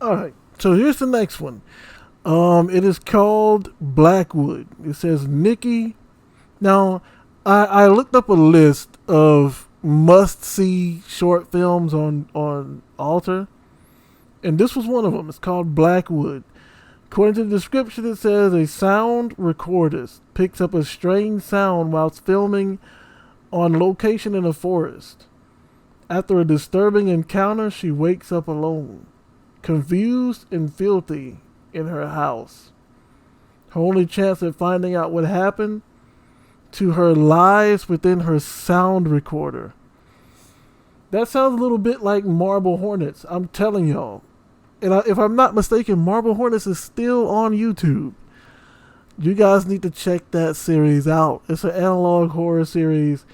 All right. So here's the next one. It is called Blackwood. It says Nikki. Now, I looked up a list of must-see short films on Alter, and this was one of them. It's called Blackwood. According to the description, it says a sound recordist picks up a strange sound whilst filming on location in a forest. After a disturbing encounter, she wakes up alone, confused and filthy, in her house. Her only chance at finding out what happened to her lies within her sound recorder. That sounds a little bit like Marble Hornets. I'm telling y'all. And if I'm not mistaken, Marble Hornets is still on YouTube. You guys need to check that series out. It's an analog horror series,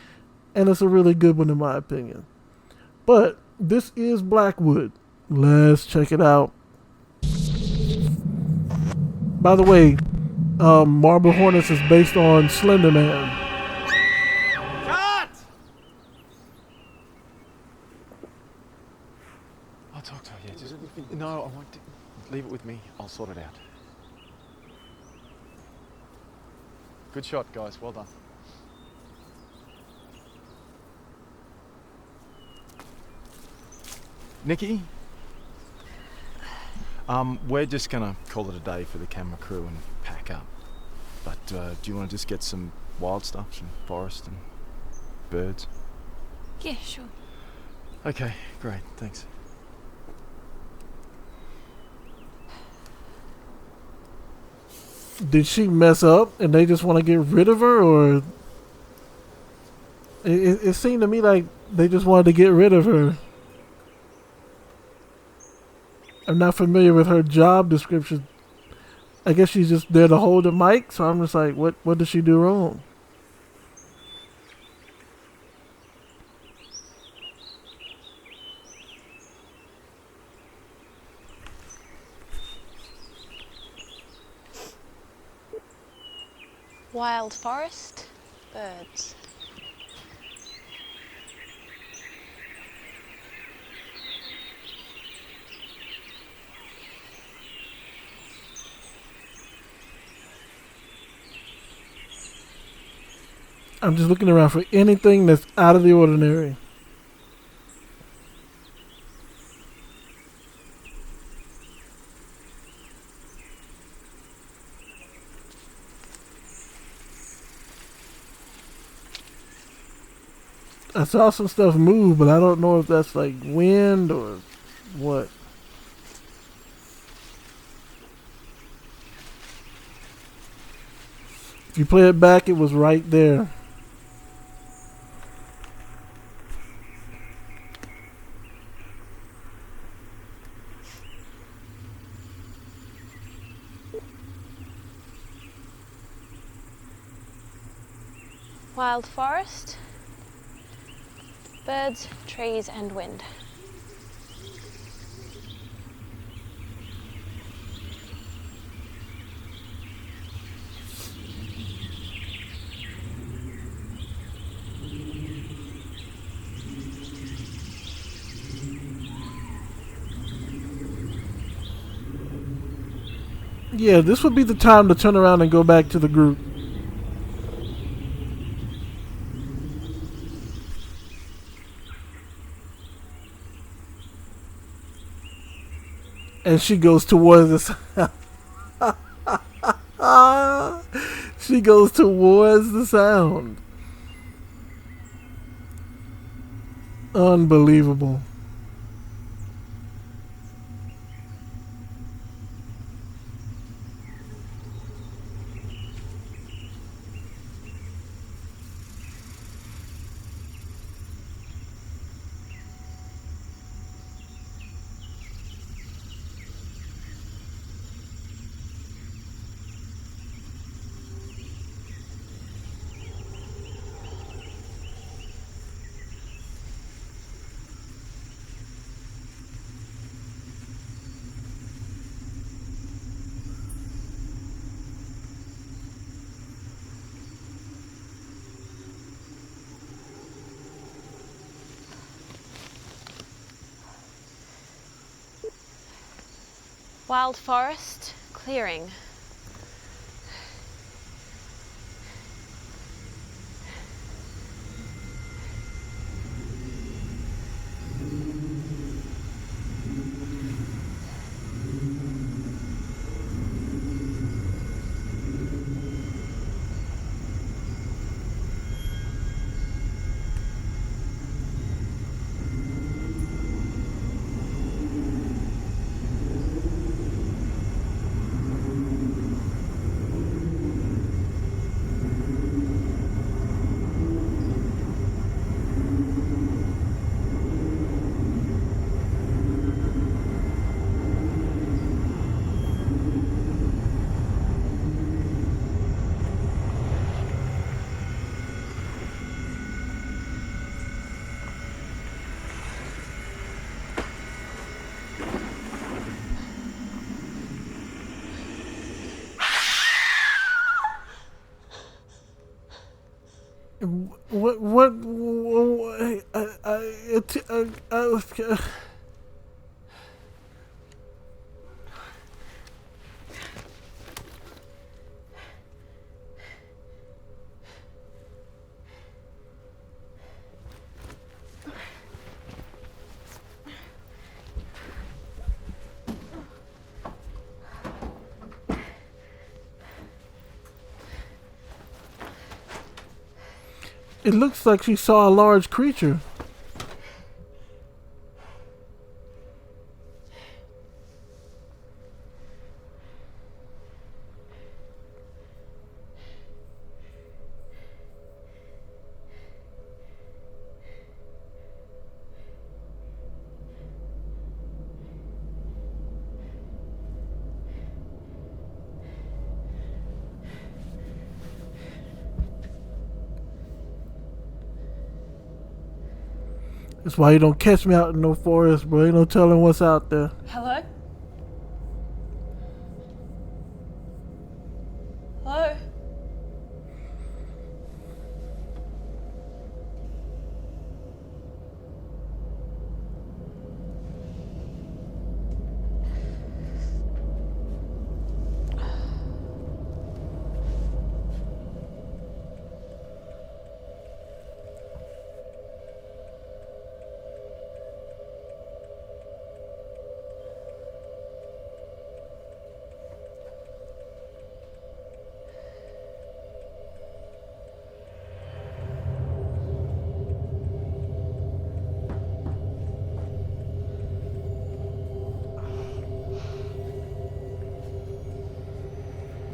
and it's a really good one in my opinion. But this is Blackwood. Let's check it out. By the way, Marble Hornets is based on Slender Man. Cut! I'll talk to her, yeah. Just, no, I want to... Leave it with me. I'll sort it out. Good shot, guys. Well done. Nikki? We're just gonna call it a day for the camera crew and pack up. But do you want to just get some wild stuff, some forest and birds? Yeah, sure. Okay, great, thanks. Did she mess up and they just want to get rid of her, or it seemed to me like they just wanted to get rid of her. I'm not familiar with her job description. I guess she's just there to hold the mic, so I'm just like, what did she do wrong? Wild forest, birds. I'm just looking around for anything that's out of the ordinary. I saw some stuff move, but I don't know if that's like wind or what. If you play it back, it was right there. Wild forest, birds, trees and wind. Yeah, this would be the time to turn around and go back to the group. And she goes towards the she goes towards the sound. Unbelievable. Wild forest, clearing. It looks like she saw a large creature. That's why you don't catch me out in no forest, bro. Ain't no telling what's out there. Hello? Hello?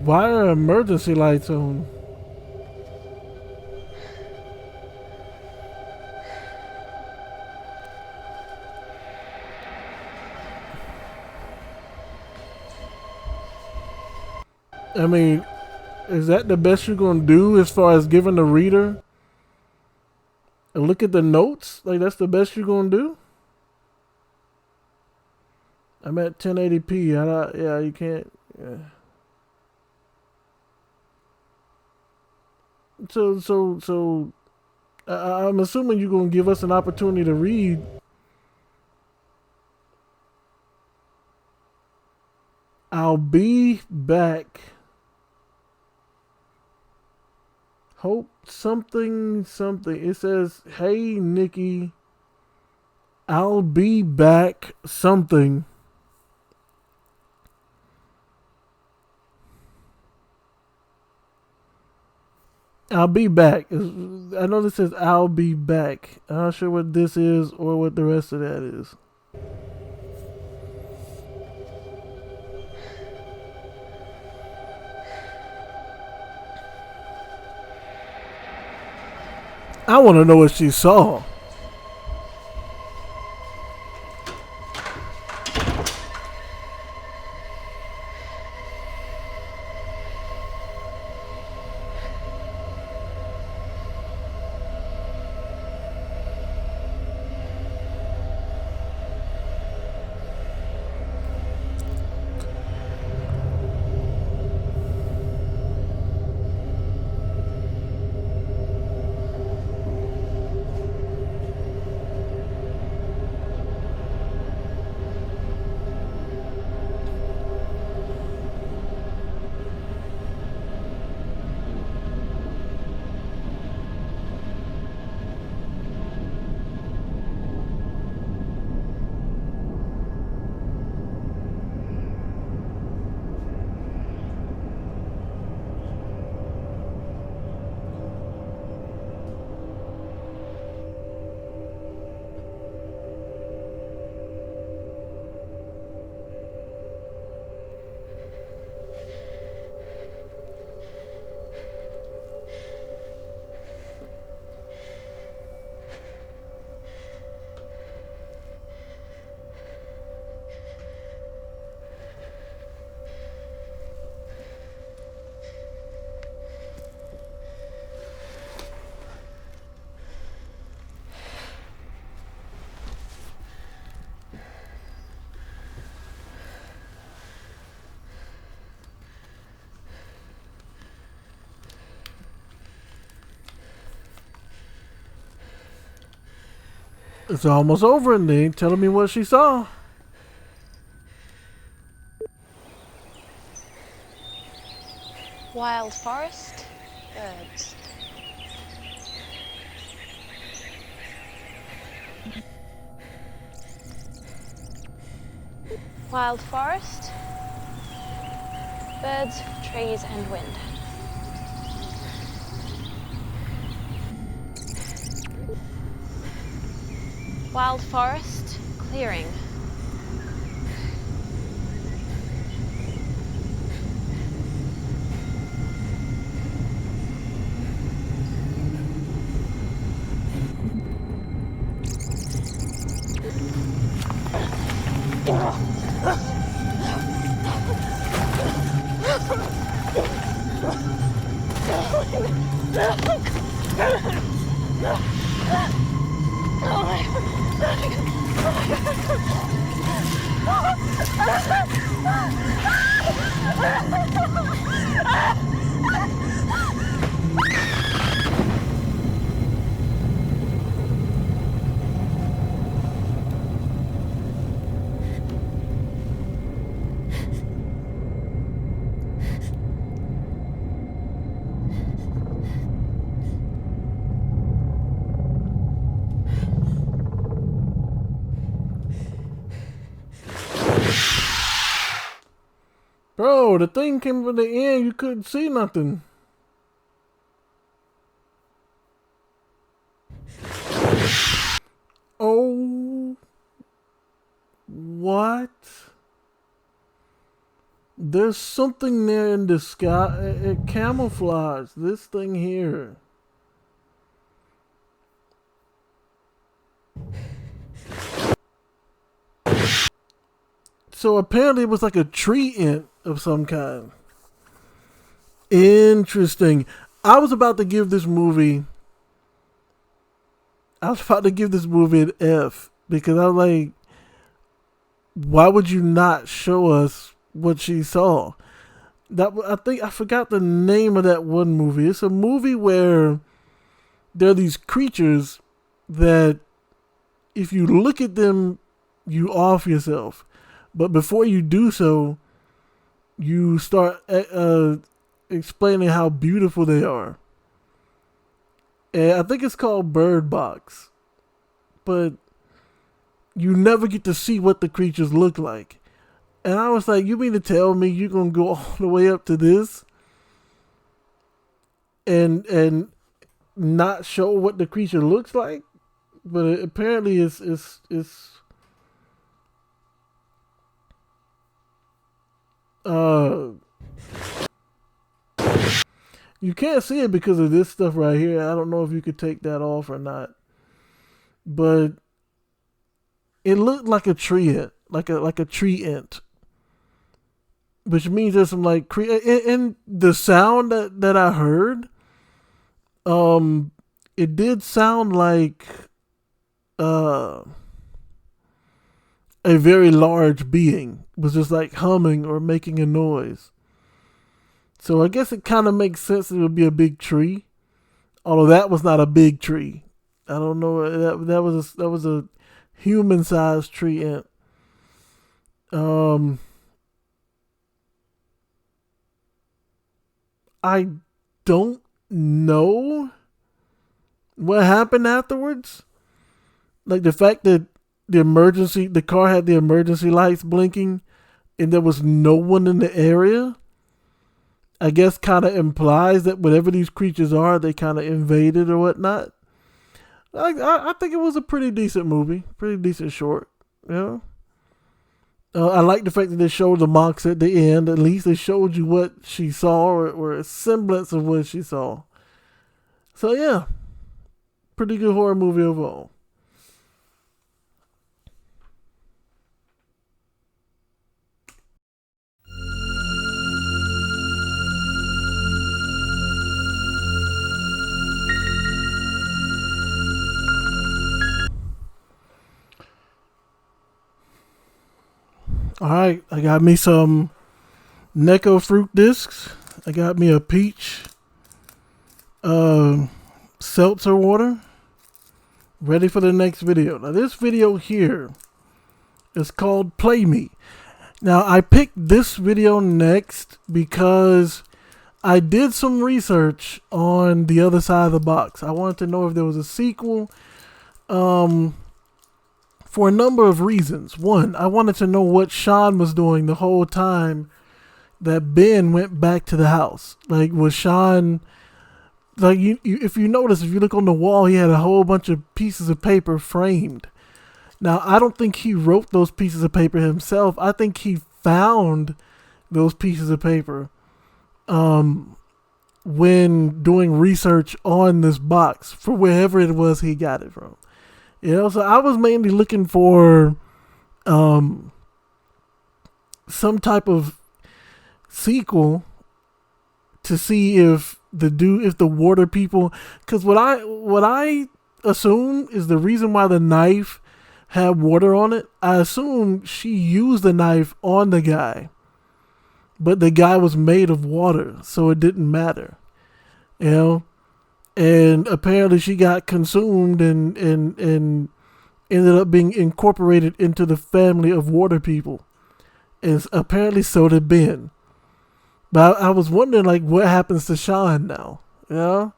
Why are emergency lights on? I mean, is that the best you're gonna do as far as giving the reader a look at the notes? Like that's the best you're gonna do? I'm at 1080p. Yeah, you can't. Yeah. So, I'm assuming you're gonna give us an opportunity to read. I'll be back. Hope something. It says, "Hey Nikki, I'll be back." Something. I'll be back. I know this says I'll be back. I'm not sure what this is or what the rest of that is. I want to know what she saw. It's almost over and they ain't telling me what she saw. Wild forest, birds. Wild forest, birds, trees, and wind. Wild forest, clearing. Bro, the thing came from the end. You couldn't see nothing. Oh, what? There's something there in the sky. It camouflaged this thing here. So apparently it was like a tree ant of some kind. Interesting. I was about to give this movie. I was about to give this movie an F because I was like, why would you not show us what she saw? I think I forgot the name of that one movie. It's a movie where there are these creatures that if you look at them, you off yourself. But before you do so, you start explaining how beautiful they are. And I think it's called Bird Box. But you never get to see what the creatures look like. And I was like, you mean to tell me you're going to go all the way up to this? And not show what the creature looks like? But apparently it's you can't see it because of this stuff right here. I don't know if you could take that off or not. But it looked like a tree ant, like a tree ant. Which means there's some like and the sound that I heard, it did sound like a very large being was just like humming or making a noise. So I guess it kind of makes sense that it would be a big tree, although that was not a big tree. I don't know, that was a human sized tree ant. I don't know what happened afterwards. Like the fact that the car had the emergency lights blinking and there was no one in the area, I guess kind of implies that whatever these creatures are, they kind of invaded or whatnot. I think it was a pretty decent movie, pretty decent short. You know? I like the fact that they showed the mox at the end. At least they showed you what she saw or a semblance of what she saw. So yeah, pretty good horror movie overall. All right, I got me some Necco fruit discs. I got me a peach seltzer water. Ready for the next video. Now this video here is called Play Me. Now I picked this video next because I did some research on The Other Side of the Box. I wanted to know if there was a sequel for a number of reasons. One, I wanted to know what Sean was doing the whole time that Ben went back to the house. Like, was Sean, like, if you notice, if you look on the wall, he had a whole bunch of pieces of paper framed. Now, I don't think he wrote those pieces of paper himself. I think he found those pieces of paper when doing research on this box for wherever it was he got it from. You know, so I was mainly looking for some type of sequel to see if the water people, because what I assume is the reason why the knife had water on it. I assume she used the knife on the guy, but the guy was made of water, so it didn't matter, you know. And apparently she got consumed and ended up being incorporated into the family of water people. And apparently so did Ben. But I was wondering, like, what happens to Sean now? You know?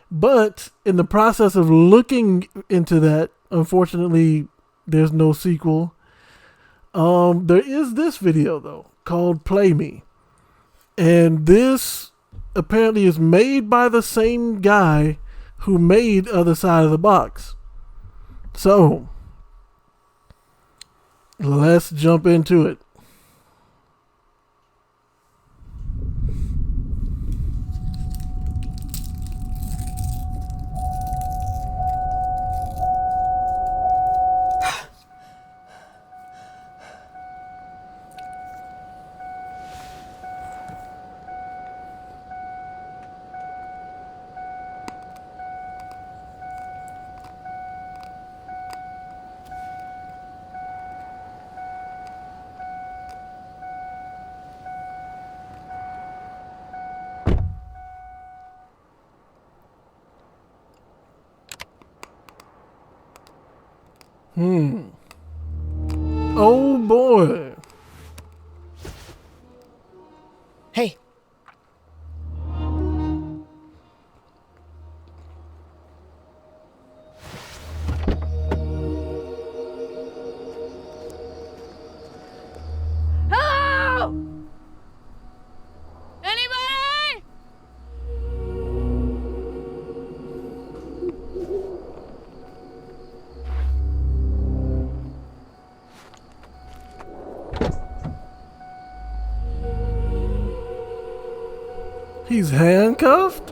But in the process of looking into that, unfortunately, there's no sequel. There is this video, though, called Play Me. And this apparently is made by the same guy who made Other Side of the Box. So, let's jump into it. Oh boy. Hey. Hello! Anybody? He's handcuffed?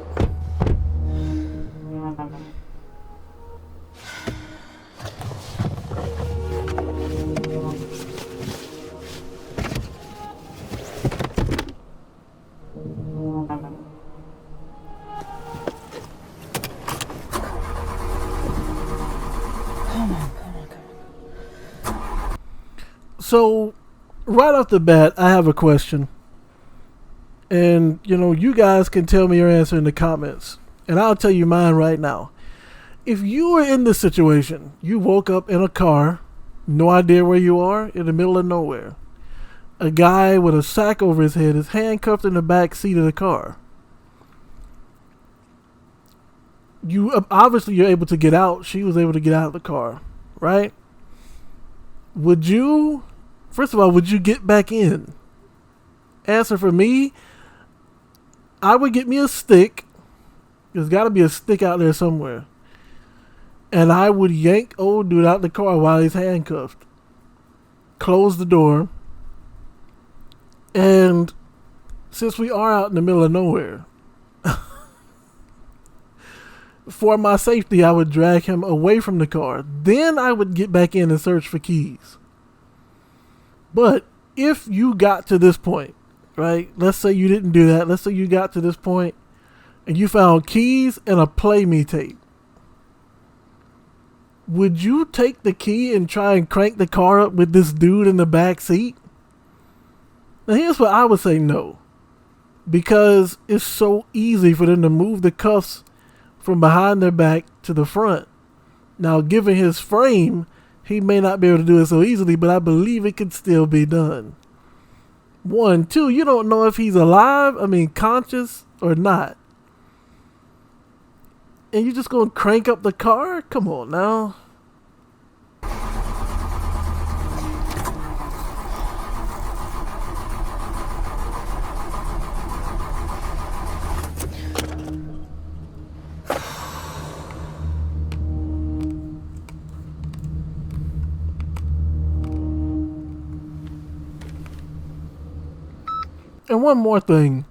So, right off the bat, I have a question. And, you know, you guys can tell me your answer in the comments. And I'll tell you mine right now. If you were in this situation, you woke up in a car, no idea where you are, in the middle of nowhere. A guy with a sack over his head is handcuffed in the back seat of the car. Obviously you're able to get out. She was able to get out of the car, right? Would you, first of all, would you get back in? Answer for me, I would get me a stick. There's got to be a stick out there somewhere. And I would yank old dude out the car while he's handcuffed. Close the door. And since we are out in the middle of nowhere, for my safety, I would drag him away from the car. Then I would get back in and search for keys. But if you got to this point, right? Let's say you didn't do that. Let's say you got to this point and you found keys and a Play Me tape. Would you take the key and try and crank the car up with this dude in the back seat? Now here's what I would say no. Because it's so easy for them to move the cuffs from behind their back to the front. Now, given his frame, he may not be able to do it so easily, but I believe it could still be done. 1, 2, you don't know if he's alive, conscious or not. And you just gonna crank up the car? Come on now. And one more thing.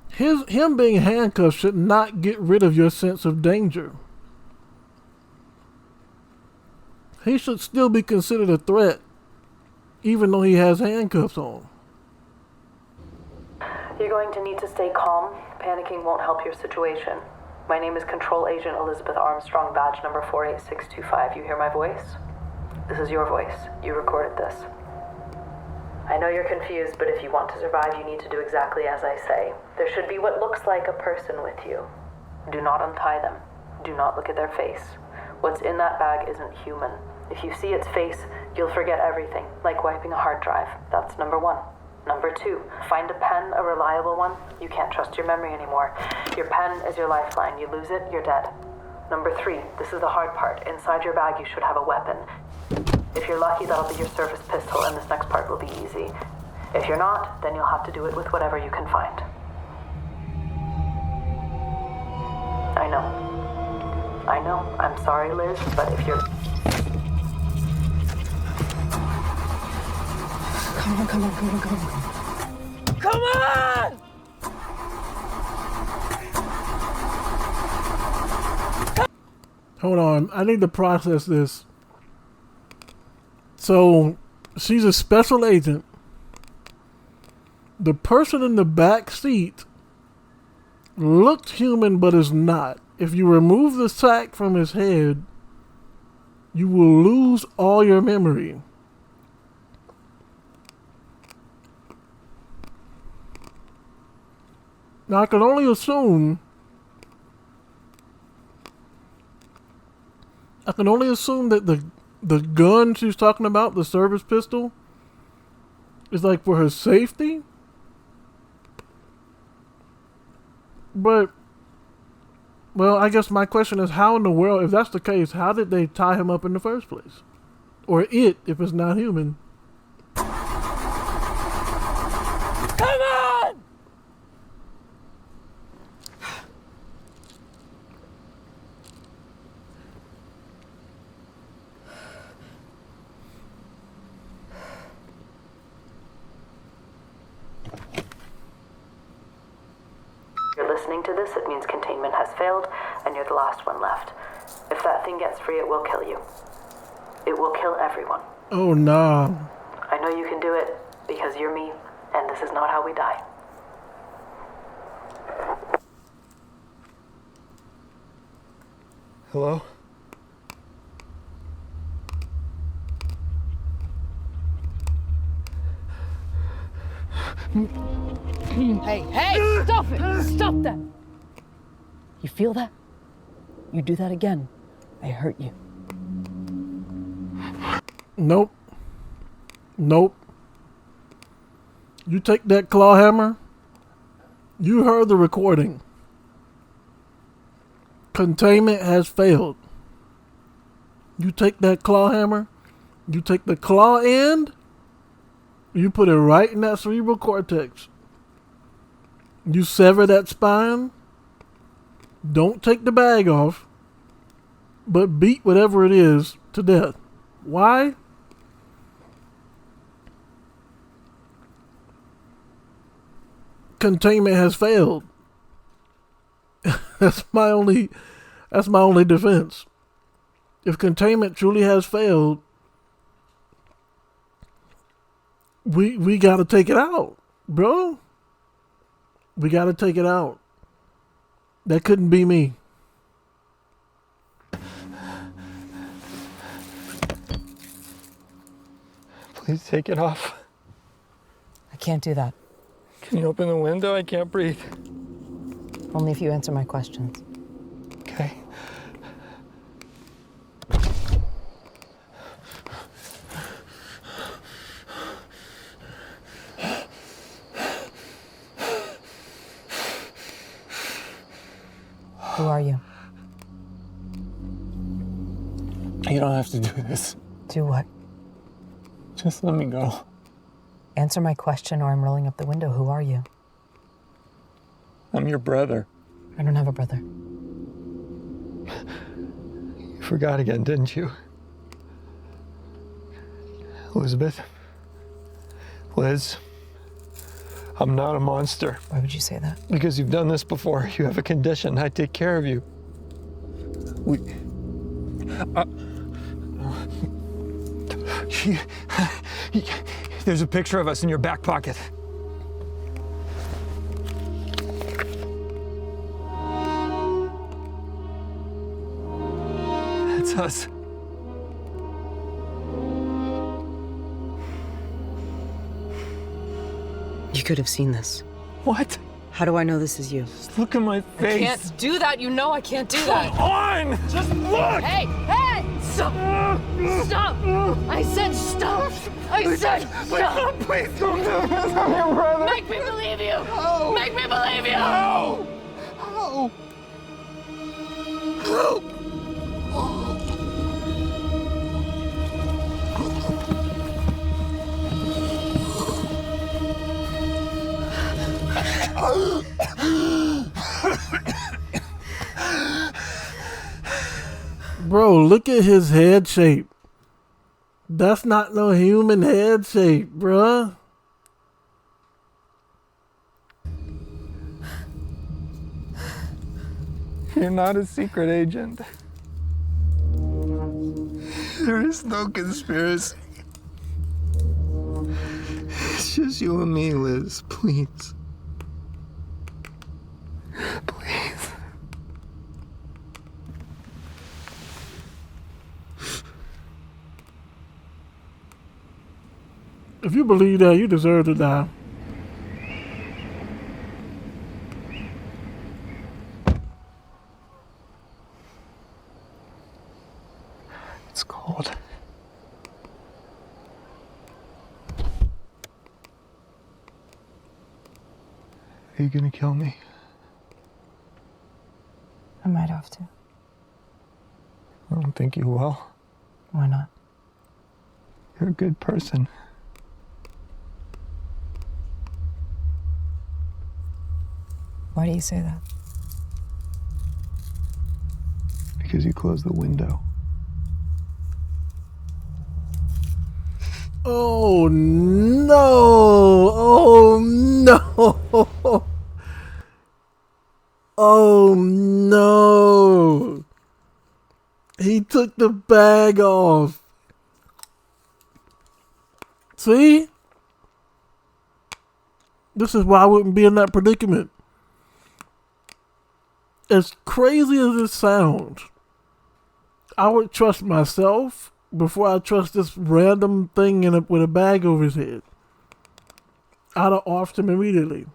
Him being handcuffed should not get rid of your sense of danger. He should still be considered a threat, even though he has handcuffs on. You're going to need to stay calm. Panicking won't help your situation. My name is Control Agent Elizabeth Armstrong, badge number 48625. You hear my voice? This is your voice. You recorded this. I know you're confused, but if you want to survive, you need to do exactly as I say. There should be what looks like a person with you. Do not untie them. Do not look at their face. What's in that bag isn't human. If you see its face, you'll forget everything, like wiping a hard drive. That's number 1. Number 2, find a pen, a reliable one. You can't trust your memory anymore. Your pen is your lifeline. You lose it, you're dead. Number 3, this is the hard part. Inside your bag, you should have a weapon. If you're lucky, that'll be your service pistol, and this next part will be easy. If you're not, then you'll have to do it with whatever you can find. I know. I'm sorry, Liz, but if you're... Come on! Hold on, I need to process this. So, she's a special agent. The person in the back seat looked human but is not. If you remove the sack from his head, you will lose all your memory. Now, I can only assume that the gun she's talking about, the service pistol, is like for her safety. But, well, I guess my question is, how in the world, if that's the case, how did they tie him up in the first place? Or it, if it's not human. Come on! You're listening to this, it means containment has failed, and you're the last one left. If that thing gets free, it will kill you. It will kill everyone. Oh, nah. I know you can do it, because you're me, and this is not how we die. Hello? Hey, stop it! Stop that! You feel that? You do that again, I hurt you. Nope. You take that claw hammer. You heard the recording. Containment has failed. You take that claw hammer. You take the claw end. You put it right in that cerebral cortex. You sever that spine. Don't take the bag off. But beat whatever it is to death. Why? Containment has failed. That's my only defense. If containment truly has failed, we gotta take it out, bro. We gotta take it out. That couldn't be me. Please take it off. I can't do that. Can you open the window? I can't breathe. Only if you answer my questions. Okay. are you? You don't have to do this. Do what? Just let me go. Answer my question or I'm rolling up the window. Who are you? I'm your brother. I don't have a brother. You forgot again, didn't you? Elizabeth? Liz? I'm not a monster. Why would you say that? Because you've done this before. You have a condition. I take care of you. There's a picture of us in your back pocket. That's us. You could have seen this. What? How do I know this is you? Just look at my face. I can't do that. You know I can't do that. Come on! Just look! Hey! Hey! Stop! Stop! I said stop! I said stop! Please don't do this. I'm your brother. Make me believe you! No. Make me believe you! No! No! Bro, look at his head shape. That's not no human head shape, bruh. You're not a secret agent. There is no conspiracy. It's just you and me, Liz. Please. Please. If you believe that, you deserve to die. It's cold. Are you gonna kill me? I might have to. I don't think you will. Why not? You're a good person. Why do you say that? Because you closed the window. Oh no! Oh no! Oh no! He took the bag off. See? This is why I wouldn't be in that predicament. As crazy as it sounds, I would trust myself before I trust this random thing with a bag over his head. I'd have offed him immediately.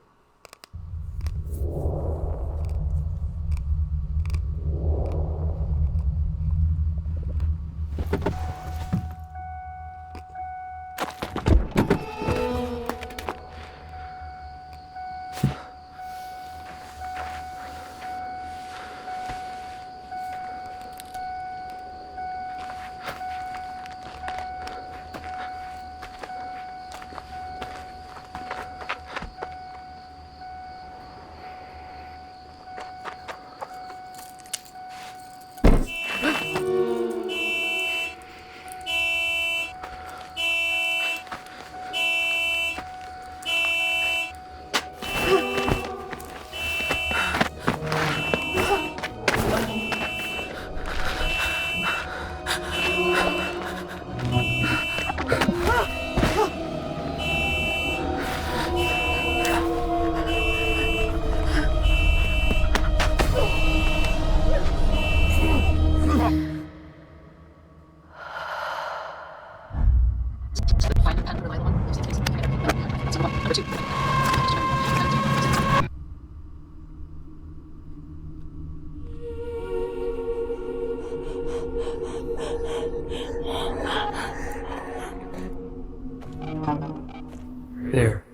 There.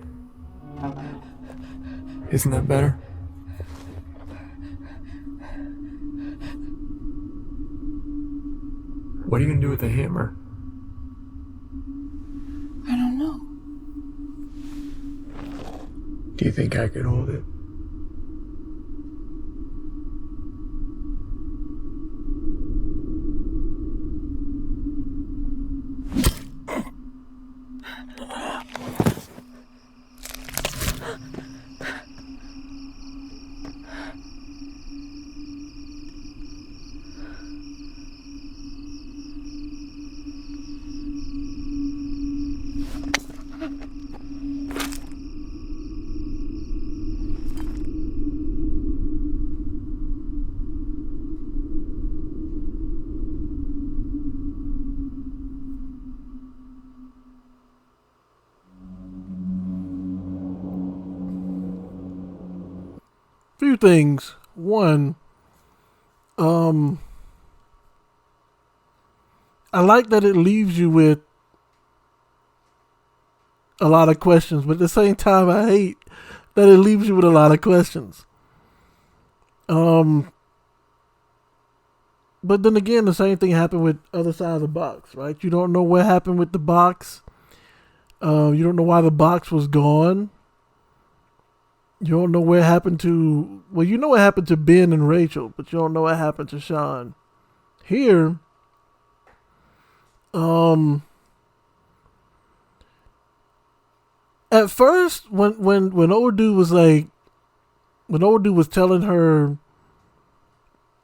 Isn't that better? with a hammer? I don't know. Do you think I could hold it? Few things. One, I like that it leaves you with a lot of questions, but at the same time, I hate that it leaves you with a lot of questions. But then again, the same thing happened with Other Side of the Box, right? You don't know what happened with the box. You don't know why the box was gone. You don't know what happened to... Well, you know what happened to Ben and Rachel, but you don't know what happened to Sean. Here, at first, when old dude was like... When old dude was telling her,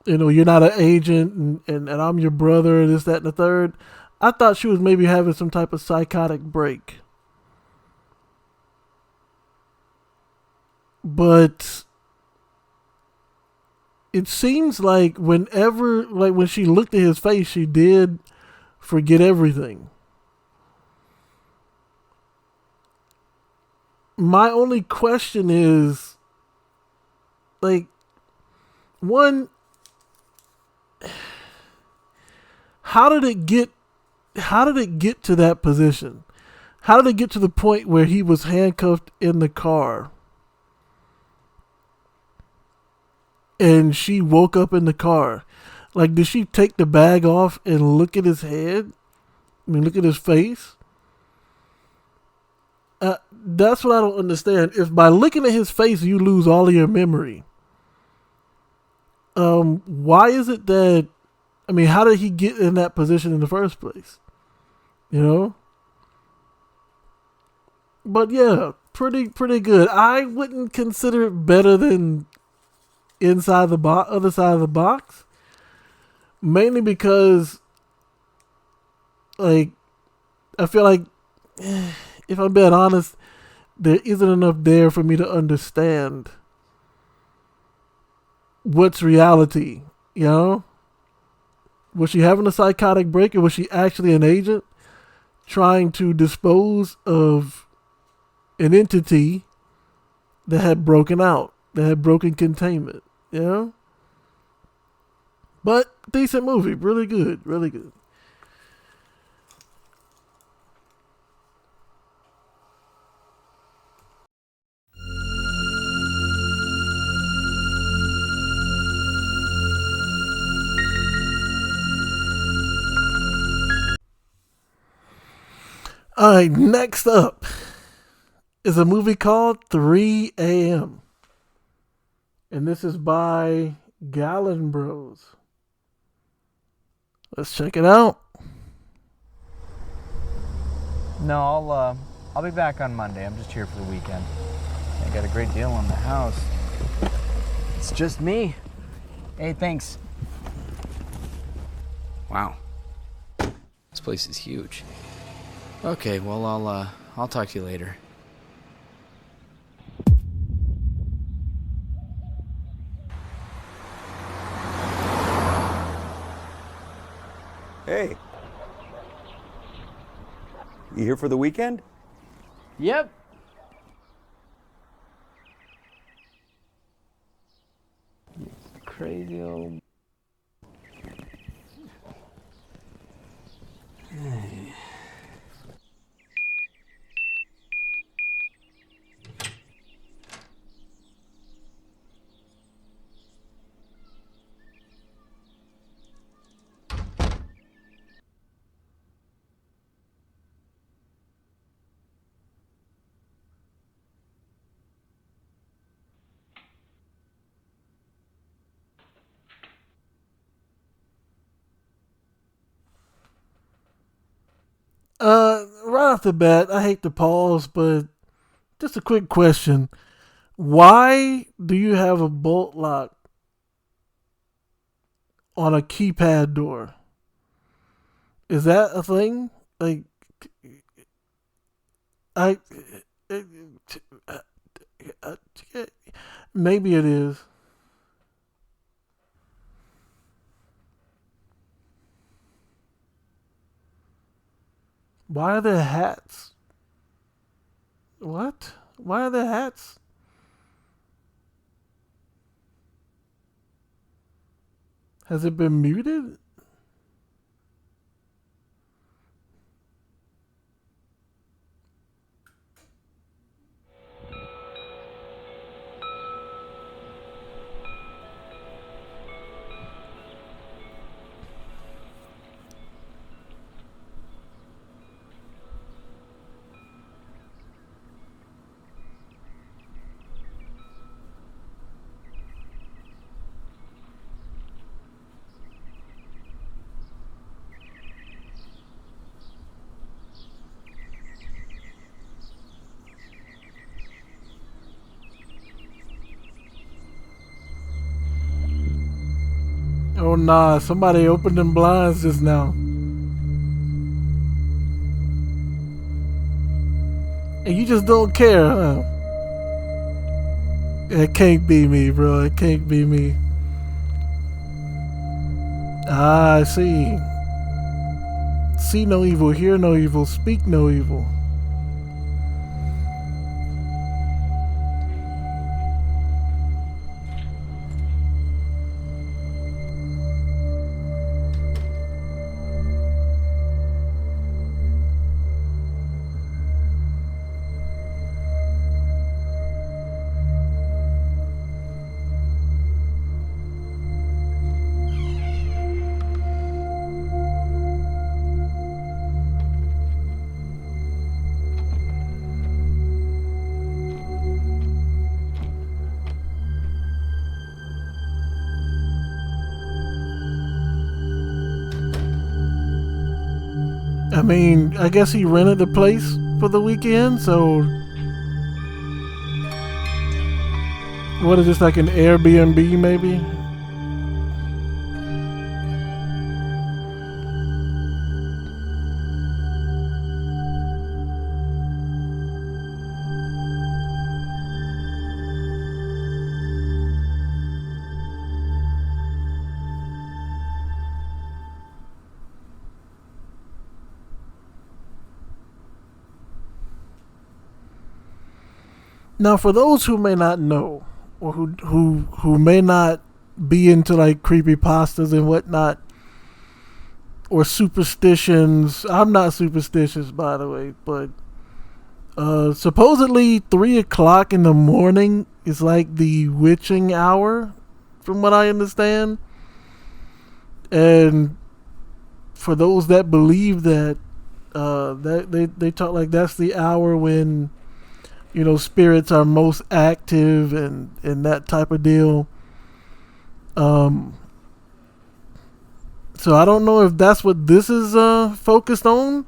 you know, you're not an agent and I'm your brother, this, that, and the third, I thought she was maybe having some type of psychotic break. But it seems like whenever, like when she looked at his face, she did forget everything. My only question is, like, one, how did it get to that position? How did it get to the point where he was handcuffed in the car? And she woke up in the car. Like, did she take the bag off and look at his head? I mean, look at his face? That's what I don't understand. If by looking at his face you lose all of your memory, why is it that... I mean, how did he get in that position in the first place? You know? But yeah, pretty good. I wouldn't consider it better than Inside the Box, Other Side of the Box, mainly because, like, I feel like, if I'm being honest, there isn't enough there for me to understand what's reality. You know, was she having a psychotic break, or was she actually an agent trying to dispose of an entity that had broken out, that had broken containment? You know? But decent movie. Really good. Really good. Alright, next up is a movie called 3 a.m. And this is by Gallon Bros. Let's check it out. No, I'll be back on Monday. I'm just here for the weekend. I got a great deal on the house. It's just me. Hey, thanks. Wow. This place is huge. Okay, well, I'll talk to you later. Hey. You here for the weekend? Yep. Crazy old... off the bat, I hate to pause, but just a quick question. Why do you have a bolt lock on a keypad door? Is that a thing? Like, I. Maybe it is. Why are there hats? What? Why are there hats? Has it been muted? Oh nah, somebody opened them blinds just now. And you just don't care, huh? It can't be me, bro. It can't be me. Ah, I see. See no evil, hear no evil, speak no evil. I mean, I guess he rented the place for the weekend, so what is this, like an Airbnb maybe? Now, for those who may not know, or who may not be into like creepypastas and whatnot, or superstitions, I'm not superstitious, by the way, but supposedly 3 o'clock in the morning is like the witching hour, from what I understand. And for those that believe that, that they talk like that's the hour when, you know, spirits are most active and that type of deal. So I don't know if that's what this is focused on,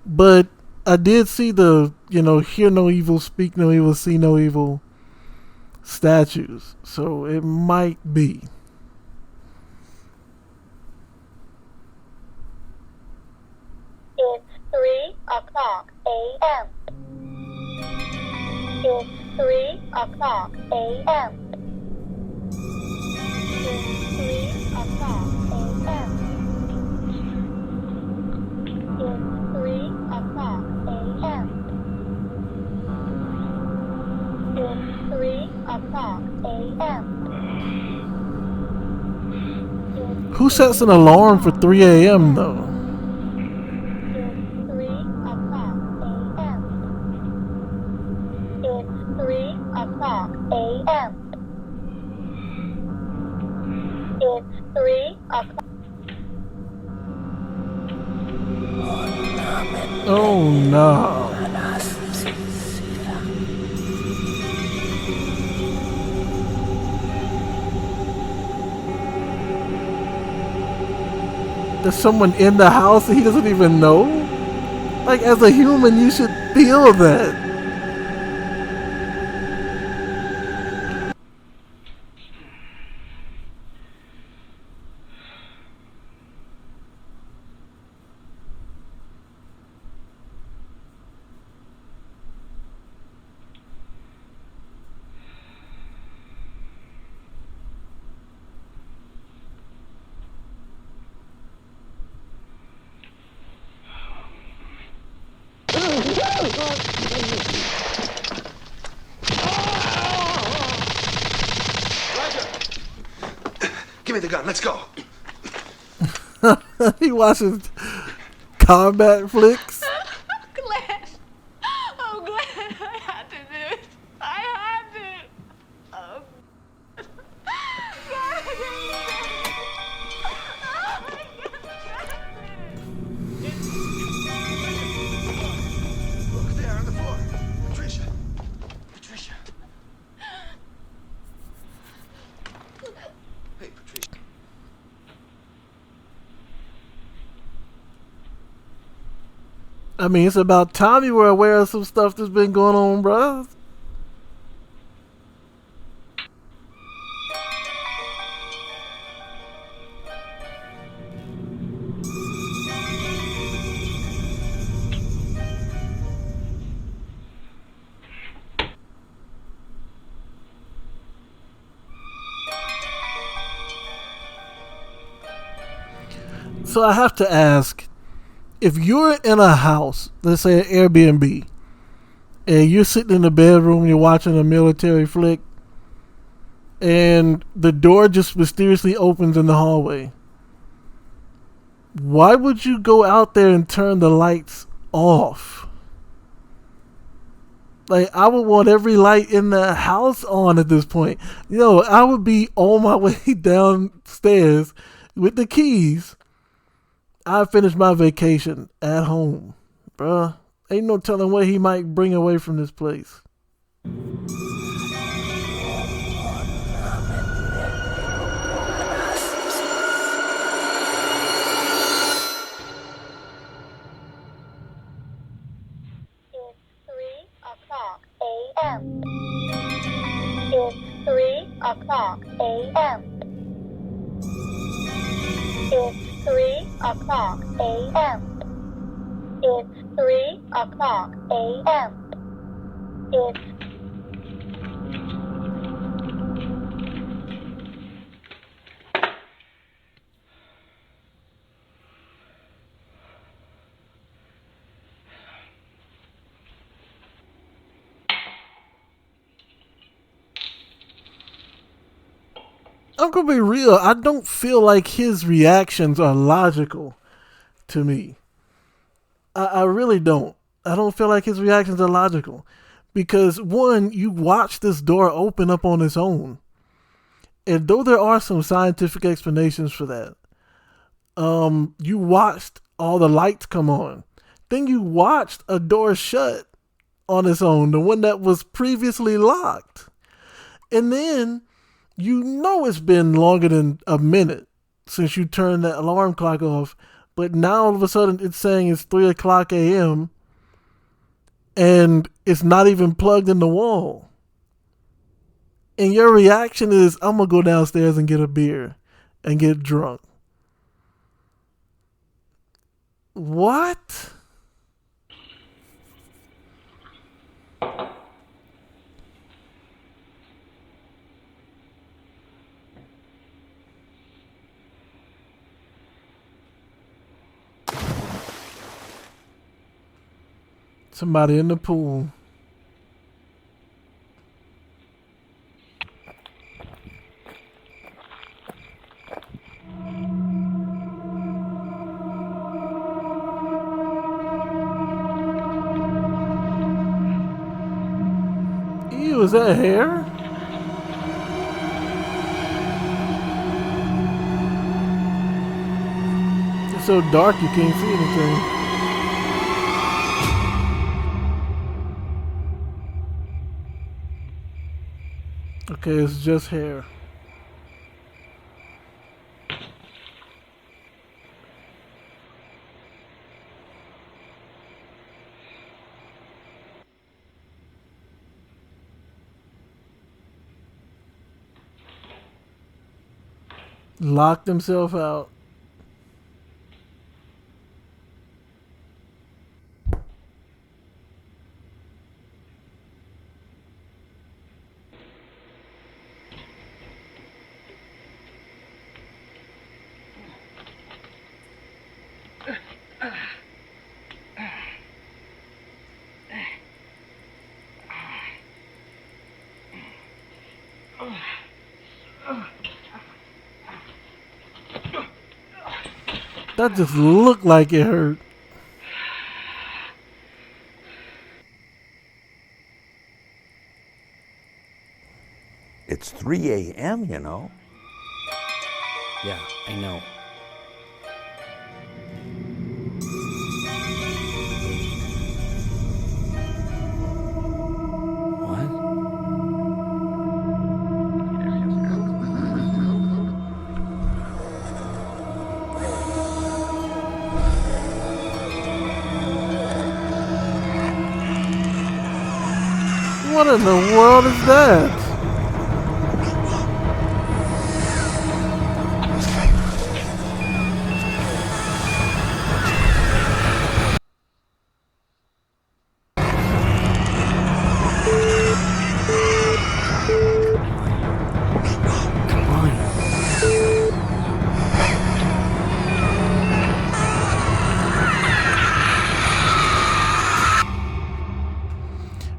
but I did see the, you know, hear no evil, speak no evil, see no evil statues. So it might be. It's 3:00 a.m. It's 3:00 a.m. It's 3:00 a.m. It's 3:00 a.m. It's 3:00 a.m. Who sets an alarm for 3 a.m. though? It's 3:00 a.m. It's 3:00 a.m. It's 3:00. Oh no. There's someone in the house that he doesn't even know? Like, as a human, you should feel that. Give me the gun. Let's go. He watches combat flicks. Glenn. Oh, Glenn, I had to do it. I had to. Oh. Look there on the floor. Patricia. Patricia. Hey, Patricia. I mean, it's about time you were aware of some stuff that's been going on, bruh. So I have to ask, if you're in a house, let's say an Airbnb, and you're sitting in the bedroom, you're watching a military flick, and the door just mysteriously opens in the hallway, why would you go out there and turn the lights off? Like, I would want every light in the house on at this point. I would be on my way downstairs with the keys. I finished my vacation at home, bruh. Ain't no telling what he might bring away from this place. It's 3:00 a.m. It's 3:00 a.m. It's 3:00 a.m. It's 3:00 a.m. It's I'm gonna be real. I don't feel like his reactions are logical to me. I really don't. I don't feel like his reactions are logical. Because, one, you watch this door open up on its own. And though there are some scientific explanations for that, you watched all the lights come on. Then you watched a door shut on its own, the one that was previously locked. And then it's been longer than a minute since you turned that alarm clock off, but now all of a sudden it's saying it's 3:00 a.m. and it's not even plugged in the wall. And your reaction is, I'm going to go downstairs and get a beer and get drunk. What? Somebody in the pool. Ew, is that hair? It's so dark you can't see anything. Okay, it's just hair. Locked himself out. That just looked like it hurt. It's 3 a.m., you know. Yeah, I know. What? What in the world is that? Come on.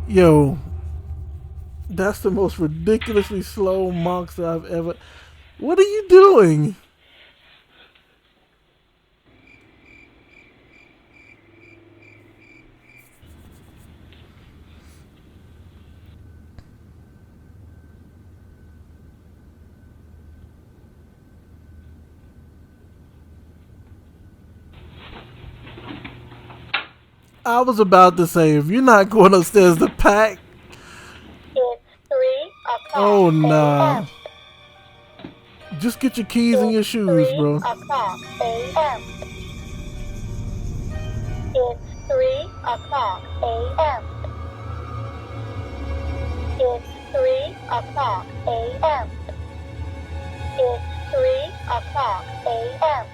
Yo, that's the most ridiculously slow monster I've ever. What are you doing? I was about to say, if you're not going upstairs to pack. It's 3 o'clock. Oh, nah. a.m. Just get your keys and your It's shoes, 3 bro. o'clock a.m. It's 3 o'clock a.m. It's 3 o'clock a.m. It's 3 o'clock a.m.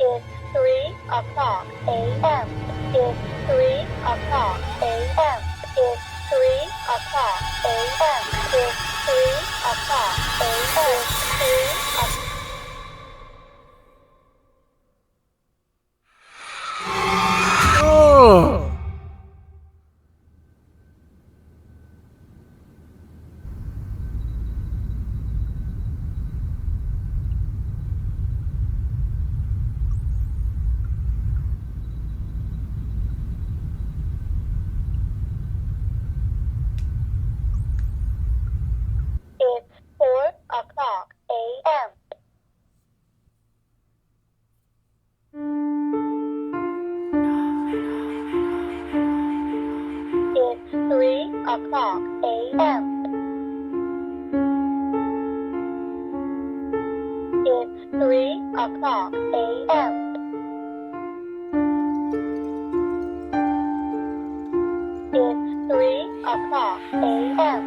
It's 3 o'clock a.m. It's 3 o'clock a.m. It's 3 o'clock a.m. It's 3 o'clock a.m. It's 3 o'clock. Oh. It's 4 o'clock a.m. It's 3 o'clock a.m. It's 3 o'clock a.m. It's 3 o'clock a.m.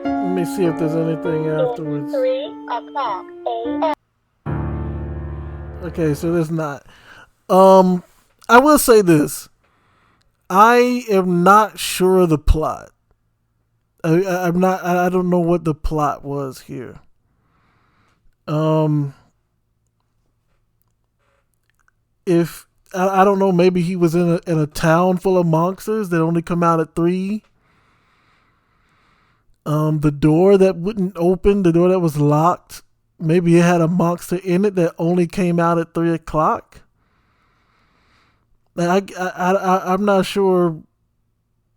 Let me see if there's anything afterwards. It's 3 o'clock a.m. Okay, so there's not. I will say this. I am not sure of the plot. I'm not. I don't know what the plot was here. If I don't know, maybe he was in a town full of monsters that only come out at 3. The door that wouldn't open, the door that was locked, maybe it had a monster in it that only came out at 3 o'clock. I'm not sure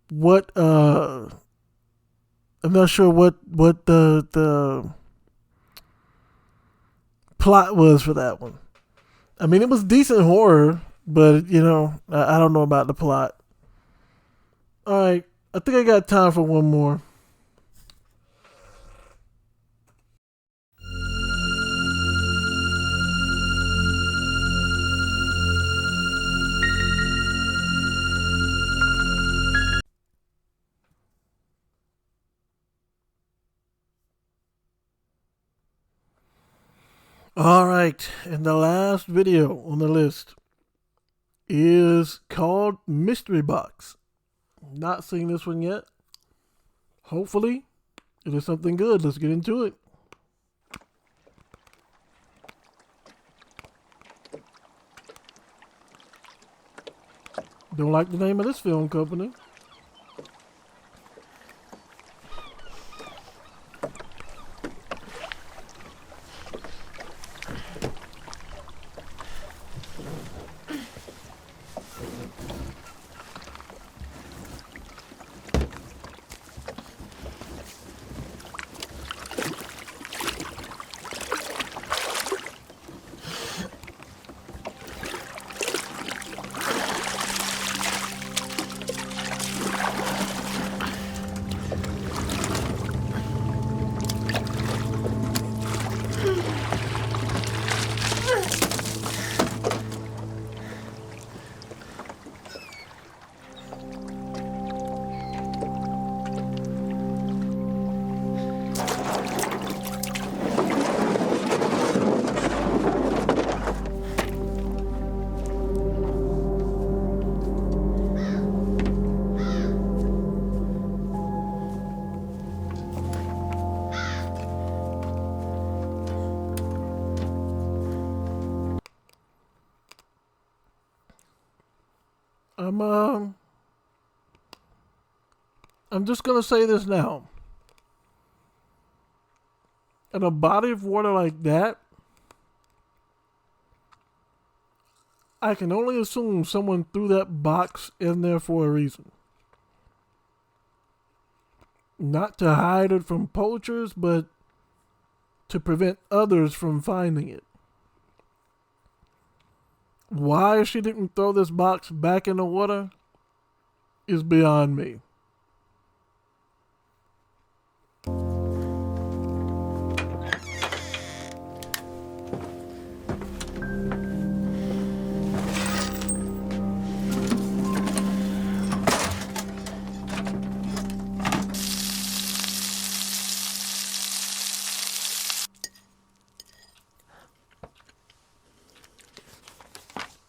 what I'm not sure what the plot was for that one. I mean, it was decent horror, but you know, I don't know about the plot. All right, I think I got time for one more. All right, and the last video on the list is called Mystery Box. Not seen this one yet. Hopefully, it is something good. Let's get into it. Don't like the name of this film company. I'm just gonna say this now. In a body of water like that, I can only assume someone threw that box in there for a reason. Not to hide it from poachers, but to prevent others from finding it. Why she didn't throw this box back in the water is beyond me.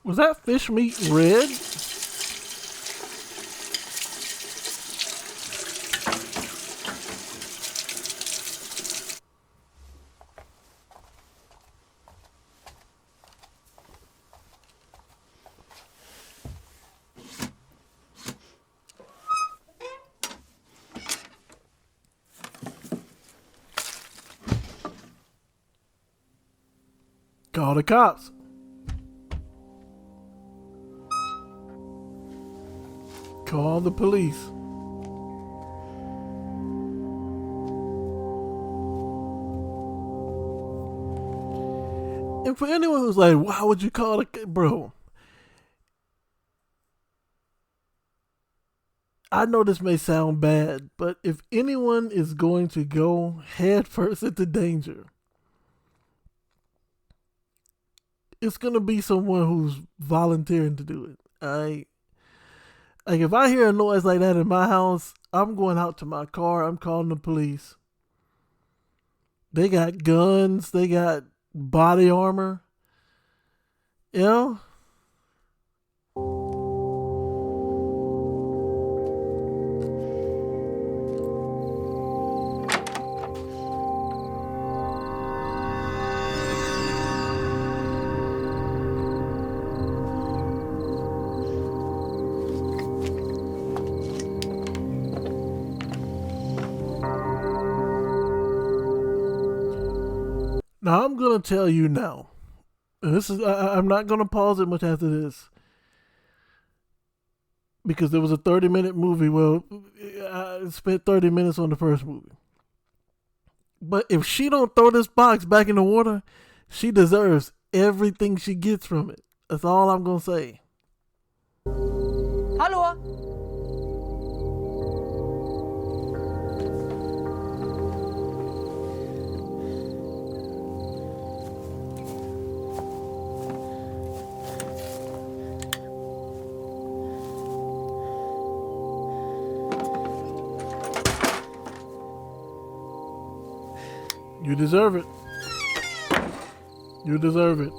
Was that fish meat red? Call the cops. Call the police. And for anyone who's like, why would you call the bro? I know this may sound bad, but if anyone is going to go head first into danger, it's gonna be someone who's volunteering to do it. Like if I hear a noise like that in my house, I'm going out to my car. I'm calling the police. They got guns. They got body armor. You know? Now I'm gonna tell you now, and this is I'm not gonna pause it much after this because there was a 30-minute movie. Well, I spent 30 minutes on the first movie, but if she don't throw this box back in the water, she deserves everything she gets from it. That's all I'm gonna say. Hallå? You deserve it. You deserve it.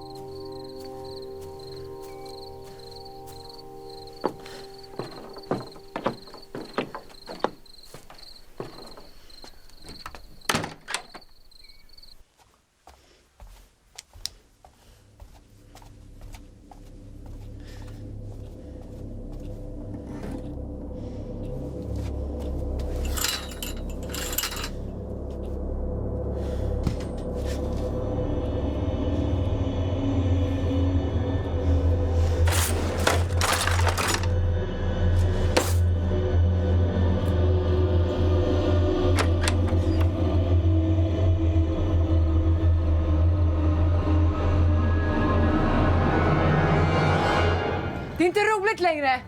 Det är inte roligt längre!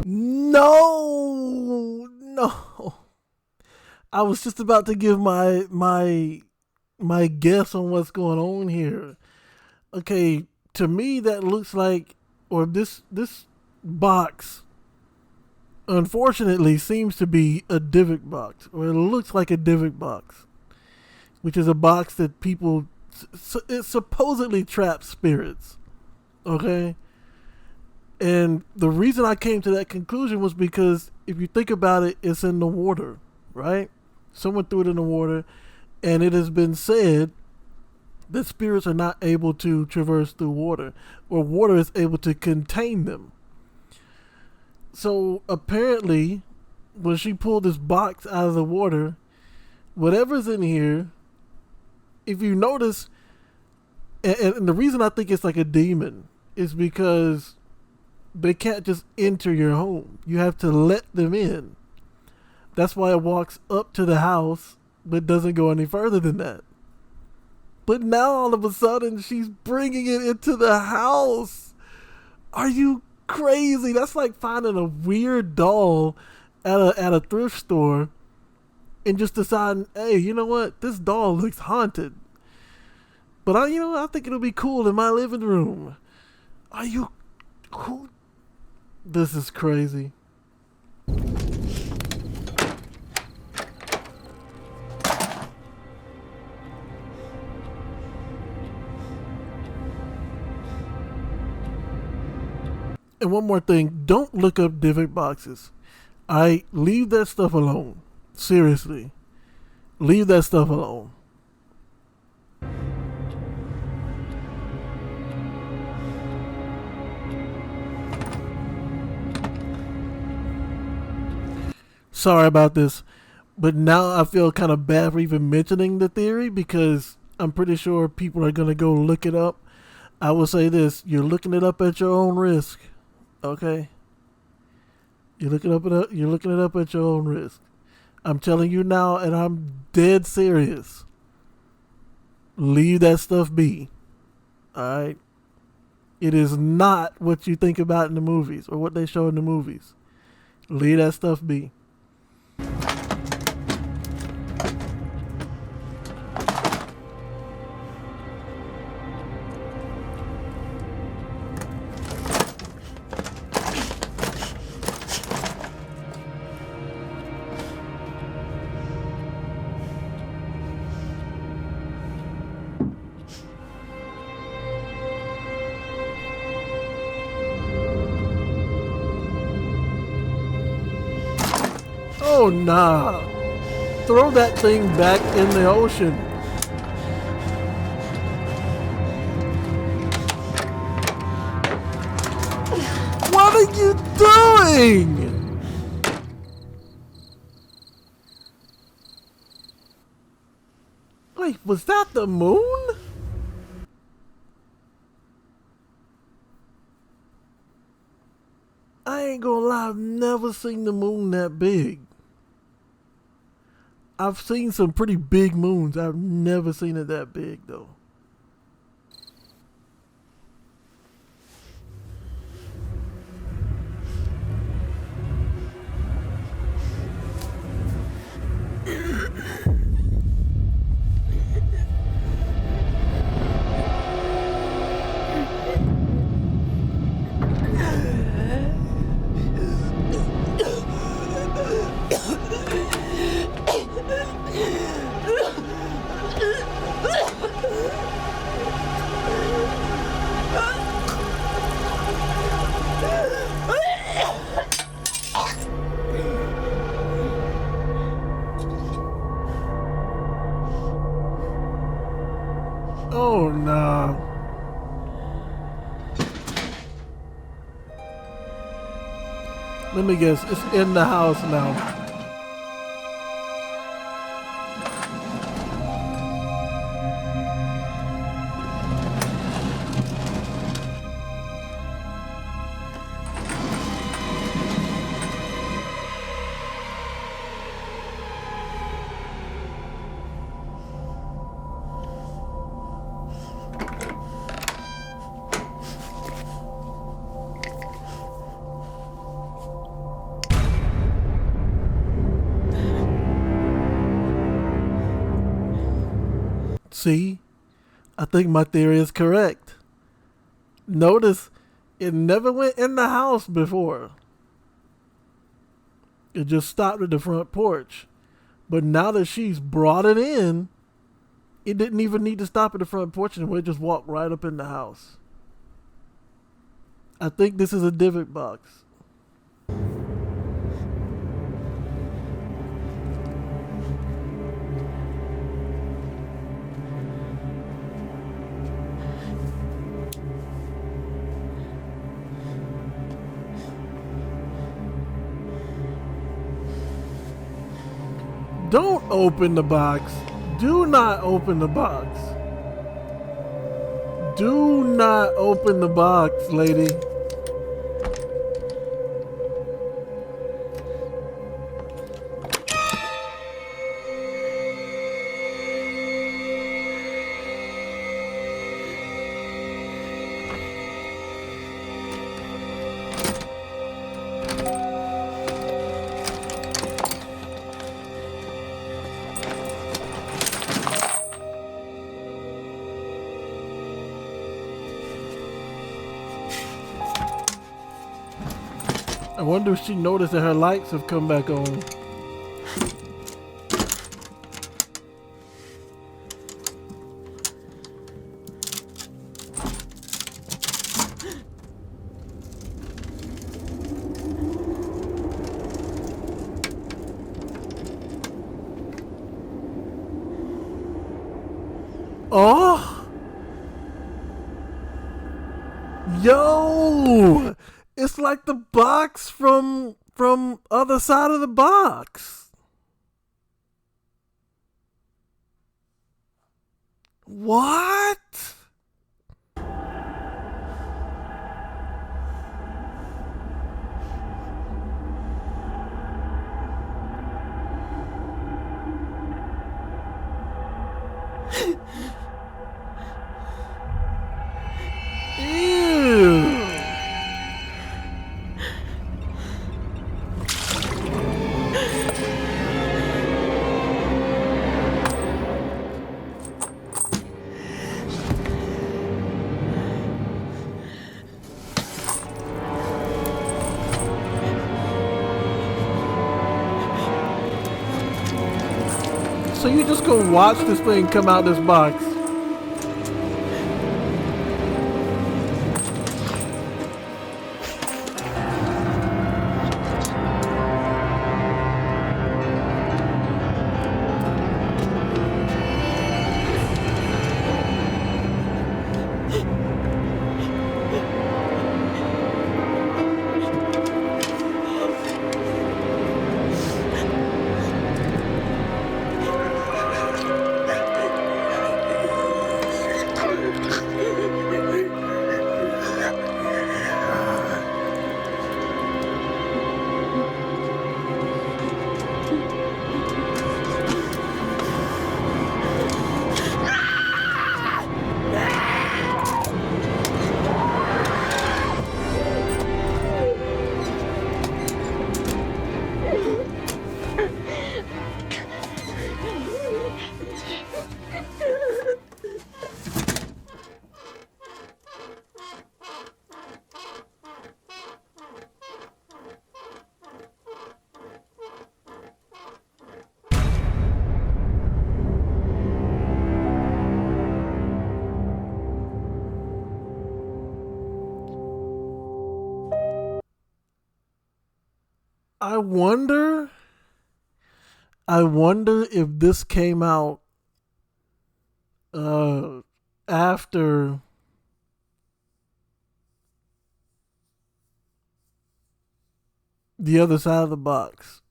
No. I was just about to give my guess on what's going on here. Okay, to me that looks like, or this box unfortunately seems to be a Divic box, or it looks like a Divic box, which is a box that people it supposedly traps spirits. Okay? And the reason I came to that conclusion was because if you think about it, it's in the water, right? Someone threw it in the water, and it has been said that spirits are not able to traverse through water, or water is able to contain them. So apparently, when she pulled this box out of the water, whatever's in here, if you notice, and the reason I think it's like a demon is because they can't just enter your home. You have to let them in. That's why it walks up to the house, but doesn't go any further than that. But now all of a sudden, she's bringing it into the house. Are you crazy? That's like finding a weird doll at a thrift store and just deciding, hey, you know what? This doll looks haunted. But I think it'll be cool in my living room. Are you cool? This is crazy. And one more thing, don't look up Divic boxes. Leave that stuff alone. Seriously. Leave that stuff alone. Sorry about this, but now I feel kind of bad for even mentioning the theory because I'm pretty sure people are going to go look it up. I will say this, you're looking it up at your own risk. Okay? You're looking it up at your own risk. I'm telling you now, and I'm dead serious. Leave that stuff be. Alright? It is not what you think about in the movies or what they show in the movies. Leave that stuff be. Oh, nah. Throw that thing back in the ocean. What are you doing? Wait, was that the moon? I ain't gonna lie, I've never seen the moon that big. I've seen some pretty big moons. I've never seen it that big, though. Let me guess. It's in the house now. See, I think my theory is correct. Notice it never went in the house before. It just stopped at the front porch. But now that she's brought it in, it didn't even need to stop at the front porch anymore. It just walked right up in the house. I think this is a divot box. Don't open the box. Do not open the box. Do not open the box, lady. I wonder if she noticed that her lights have come back on. Oh! Yo! It's like the box from other side of the box. What? Ew. So you just go watch this thing come out this box. I wonder if this came out after the other side of the box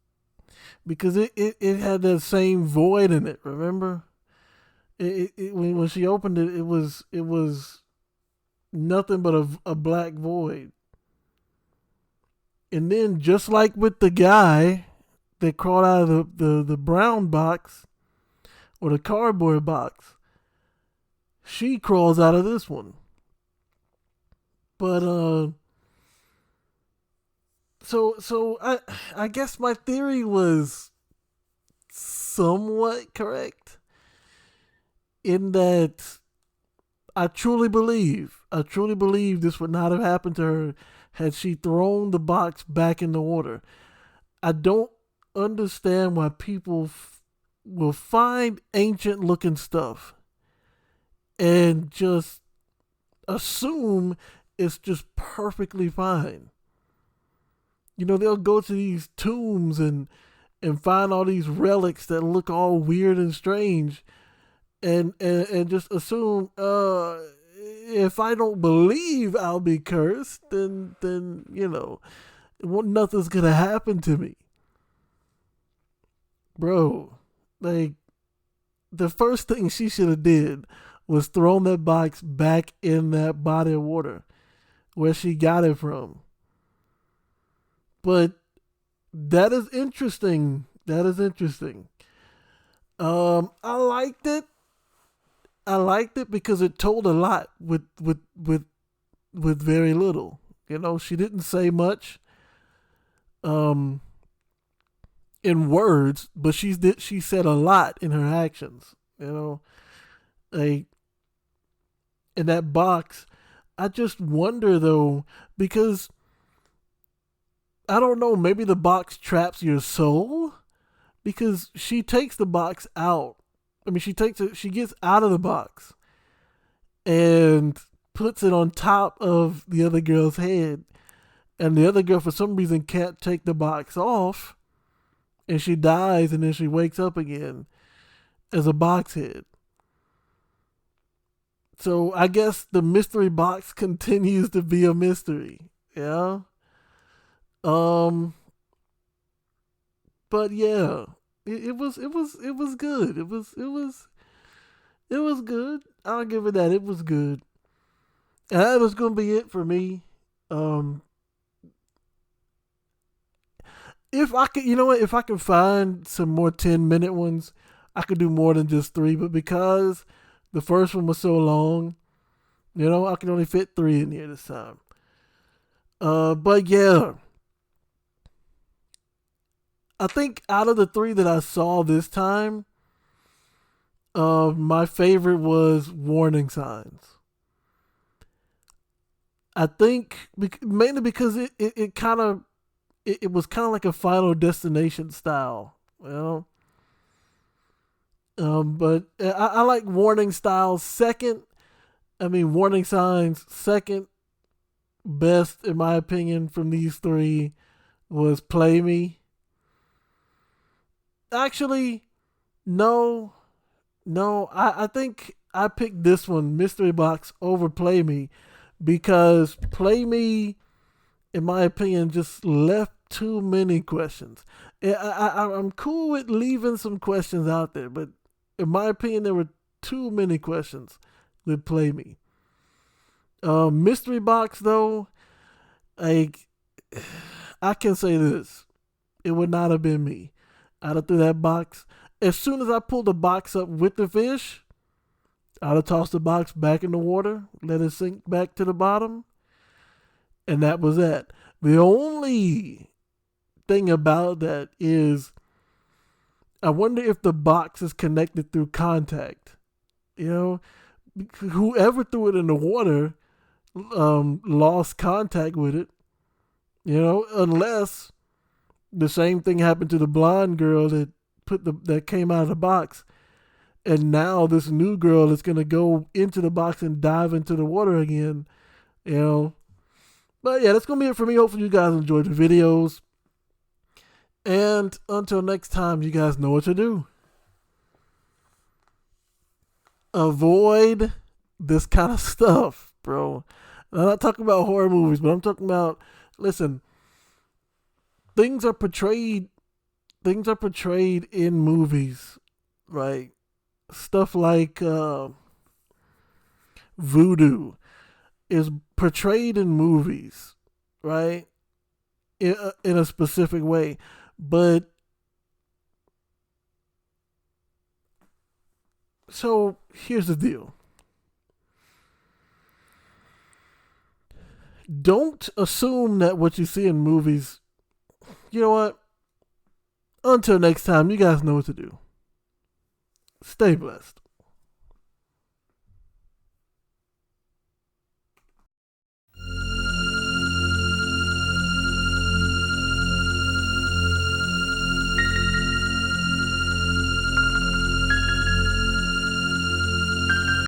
because it had that same void in it. Remember, when she opened it, it was nothing but a black void. And then, just like with the guy that crawled out of the brown box or the cardboard box, she crawls out of this one. But so I guess my theory was somewhat correct in that I truly believe this would not have happened to her had she thrown the box back in the water. I don't understand why people will find ancient looking stuff and just assume it's just perfectly fine. You know, they'll go to these tombs and find all these relics that look all weird and strange and just assume if I don't believe I'll be cursed, then you know, nothing's gonna happen to me. Bro, like, the first thing she should have did was thrown that box back in that body of water where she got it from. But that is interesting. I liked it. I liked it because it told a lot with very little. You know, she didn't say much in words, but she said a lot in her actions. You know, like in that box. I just wonder though, because I don't know, maybe the box traps your soul, because she takes the box out. I mean, she gets out of the box and puts it on top of the other girl's head. And the other girl, for some reason, can't take the box off. And she dies, and then she wakes up again as a box head. So I guess the mystery box continues to be a mystery. Yeah. But yeah. It was good. It was good. I'll give it that. It was good. And that was gonna be it for me. If I could, you know what, if I can find some more 10-minute ones, I could do more than just 3, but because the first one was so long, you know, I can only fit 3 in here this time. But yeah. I think out of the 3 that I saw this time, my favorite was Warning Signs. I think mainly because it was kind of like a Final Destination style, you know. But I like Warning Styles second. Warning Signs second best in my opinion from these 3 was Play Me. Actually, no. I think I picked this one, Mystery Box, over Play Me, because Play Me, in my opinion, just left too many questions. I'm cool with leaving some questions out there, but in my opinion, there were too many questions with Play Me. Mystery Box, though, like, I can say this. It would not have been me. I'd have threw that box. As soon as I pulled the box up with the fish, I'd have tossed the box back in the water, let it sink back to the bottom, and that was that. The only thing about that is I wonder if the box is connected through contact. You know, whoever threw it in the water lost contact with it. You know, unless the same thing happened to the blonde girl that came out of the box, and now this new girl is gonna go into the box and dive into the water again. You know, but yeah, that's gonna be it for me. Hopefully, you guys enjoyed the videos, and until next time, you guys know what to do. Avoid this kind of stuff, bro. I'm not talking about horror movies, but I'm talking about, listen, things are portrayed in movies, right? Stuff like voodoo is portrayed in movies, right? In a specific way. But so here's the deal. Don't assume that what you see in movies, you know what? Until next time, you guys know what to do. Stay blessed.